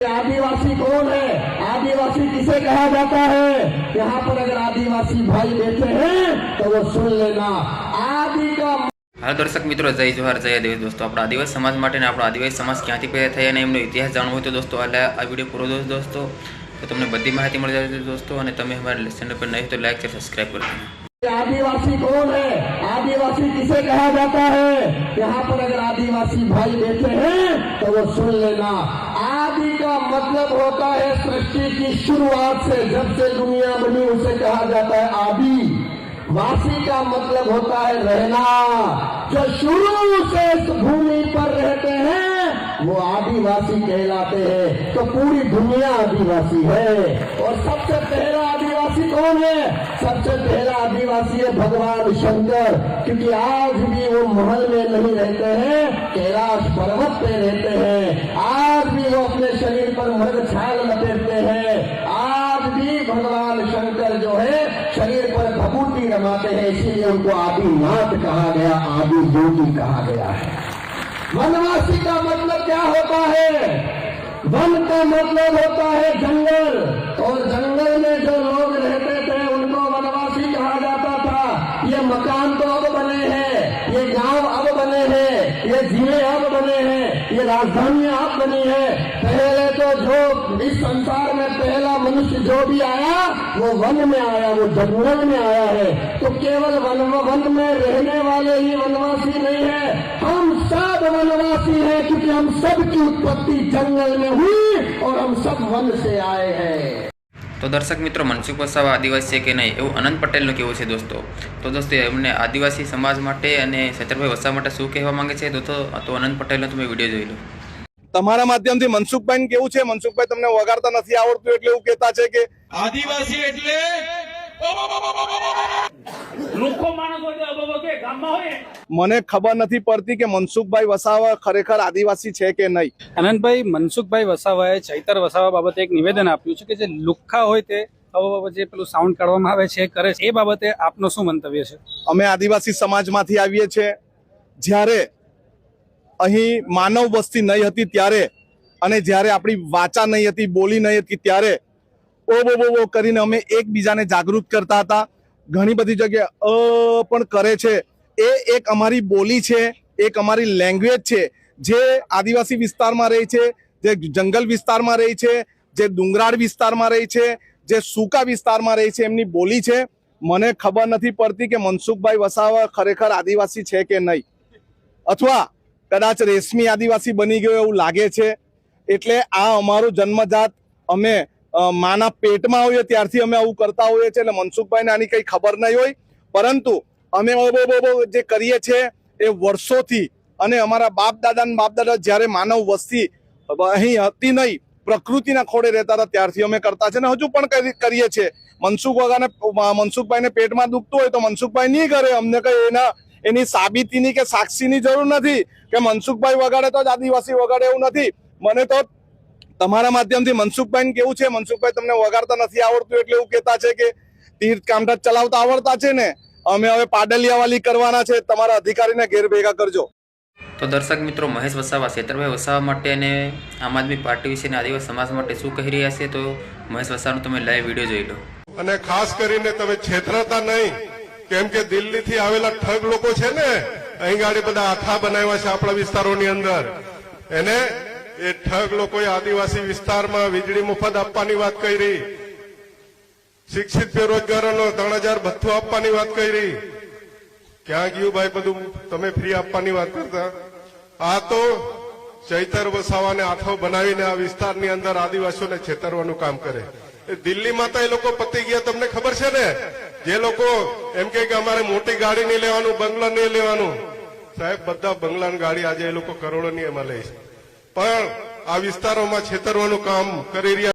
आदिवासी कौन है? आदिवासी किसे कहा जाता है? यहाँ पर अगर आदिवासी भाई बैठे हैं तो वो सुन लेना। आदि का हाल दर्शक मित्रों, जय जोहार जय देव। दोस्तों अपना आदिवासी समाज माटे ने अपना आदिवासी समाज क्यांथी पैदा थया ने एमनो इतिहास जाणવો હોય તો दोस्तों आ वीडियो पूरो दोस्तों तो તમને બધી માહિતી મળી જશે दोस्तों। અને તમે हमारे चैनल पर नए हो तो लाइक से सब्सक्राइब कर देना। आदिवासी कौन है? आदिवासी किसे कहा जाता है? यहाँ पर अगर आदिवासी भाई बैठे हैं तो वो सुन लेना। आदि का मतलब होता है सृष्टि की शुरुआत से, जब से दुनिया बनी उसे कहा जाता है आदि। वासी का मतलब होता है रहना। जो शुरू से इस भूमि पर रहते हैं वो आदिवासी कहलाते हैं। तो पूरी दुनिया आदिवासी है। और सबसे पहला आदिवासी कौन है? सबसे पहला आदिवासी है भगवान शंकर, क्योंकि आज भी वो महल में नहीं रहते हैं, कैलाश पर्वत पे रहते हैं। आज भी वो अपने शरीर पर मृग छाल लपेटते हैं। आज भी भगवान शंकर जो है शरीर पर भभूति रमाते हैं, इसीलिए उनको आदिनाथ कहा गया, आदि ज्योति कहा गया है। वनवासी का मतलब क्या होता है? वन का मतलब होता है जंगल, और जंगल में जो लोग रहते थे उनको वनवासी कहा जाता था। ये मकान तो अब बने हैं, ये गांव अब बने हैं, ये जिले अब बने हैं, ये राजधानियां अब बनी है। पहले तो जो इस संसार में पहला मनुष्य जो भी आया वो वन में आया, वो जंगल में आया है। तो केवल वन में रहने वाले ही वनवासी नहीं है, हम सब वनवासी हैं, क्योंकि हम सब की उत्पत्ति जंगल में हुई और हम सब वन से आए हैं। तो दर्शक मित्रों, मनसुख वसावा आदिवासी है कि नहीं એવું અનંત પટેલનું કહેવું છે दोस्तों। તો दोस्तों એમને આદિવાસી સમાજ માટે અને સત્તરભાઈ વસાવા માટે શું કહેવા માંગે છે તો અનંત પટેલનો તમે વિડીયો જોઈ લો। તમારા માધ્યમથી મનસુખભાઈ કેવું છે? મનસુખભાઈ તમને વગાડતા નથી આવડતું એટલે એવું કહેતા છે કે આદિવાસી એટલે લુખો માણસ હોય અબબ કે ગામમાં હોય। મને ખબર નથી પડતી કે મનસુખભાઈ વસાવા ખરેખર આદિવાસી છે કે નહીં। આનંદભાઈ, મનસુખભાઈ વસાવાએ ચૈતર વસાવા બાબતે એક નિવેદન આપ્યું છે કે જે લુખ્ખા હોય તે જે પેલું સાઉન્ડ કાઢવામાં આવે છે કરે છે, એ બાબતે આપનો શું મંતવ્ય છે? અમે આદિવાસી સમાજમાંથી આવીએ છીએ। જ્યારે અહીં માનવ વસ્તી નહીં હતી ત્યારે, અને જ્યારે આપણી વાચા નહીં હતી, બોલી નહીં હતી ત્યારે ઓ બો બો બો કરીને અમે એકબીજાને જાગૃત કરતા હતા। ઘણી બધી જગ્યાએ પણ કરે છે। એ એક અમારી બોલી છે, એક અમારી લેંગ્વેજ છે, જે આદિવાસી વિસ્તારમાં રહી છે, જે જંગલ વિસ્તારમાં રહી છે, જે ડુંગરાળ વિસ્તારમાં રહી છે, જે સૂકા વિસ્તારમાં રહી છે, એમની બોલી છે। મને ખબર નથી પડતી કે મનસુખભાઈ વસાવા ખરેખર આદિવાસી છે કે નહીં, અથવા કદાચ રેશમી આદિવાસી બની ગયો એવું લાગે છે। એટલે આ અમારું જન્મજાત, અમે માના પેટમાં હોઈએ ત્યારથી અમે આવું કરતા હોઈએ છીએ। એટલે મનસુખભાઈને આની કંઈ ખબર નહીં હોય, પરંતુ અમે જે કરીએ છીએ એ વર્ષોથી, અને અમારા બાપ દાદા જ્યારે માનવ વસ્તી અહીં હતી નહીં, પ્રકૃતિના ખોળે રહેતા હતા ત્યારથી અમે કરતા છે, ને હજુ પણ કરીએ છીએ। મનસુખભાઈને પેટમાં દુખતું હોય તો મનસુખભાઈ નહીં કરે। અમને કઈ એની સાબિતીની કે સાક્ષીની જરૂર નથી કે મનસુખભાઈ વગાડે તો જ આદિવાસી વગાડે, એવું નથી। મને તો તમારા માધ્યમથી મનસુખભાઈને કેવું છે, મનસુખભાઈ તમને વગાડતા નથી આવડતું એટલે એવું કહેતા છે કે તીર કામઠા ચલાવતા આવડતા છે ને, અમે હવે પાડલિયાવાલી કરવાના છે, તમારા અધિકારીને ઘેર ભેગા કરજો। તો દર્શક મિત્રો, મહેશ વસાવા સેતરભાઈ વસાવા માટે અને આમ આદમી પાર્ટી વિશે આદિવાસી સમાજ માટે શું કહી રહ્યા છે તો મહેશ વસાવાનો તમે લાઈવ વિડીયો જોઈ લો। અને ખાસ કરીને તમે છેતરાતા નહીં, કેમ કે દિલ્હીથી આવેલા ઠગ લોકો છે ને, અહીં ગાડી બધા આખા બનાવ્યા છે આપણા વિસ્તારોની અંદર, એને એ ઠગ લોકોએ આદિવાસી વિસ્તારમાં વીજળી મુફત આપવાની વાત કરી, શિક્ષિત બેરોજગારોનો 3000 ભથ્થું આપવાની વાત કરી। ક્યાં ગયું ભાઈ બધું? તમે ફ્રી આપવાની વાત કરતા। આ તો ચૈતર વસાવાને આથો બનાવીને આ વિસ્તારની અંદર આદિવાસીઓને છેતરવાનું કામ કરે। દિલ્હીમાં તો એ લોકો પતી ગયા, તમને ખબર છે ને? જે લોકો એમ કે અમારે મોટી ગાડી નહીં લેવાનું, બંગલા નહીં લેવાનું, સાહેબ બધા બંગલા ગાડી આજે એ લોકો કરોડોની એમાં લે છે, પણ આ વિસ્તારોમાં છેતરવાનું કામ કરી રહ્યા।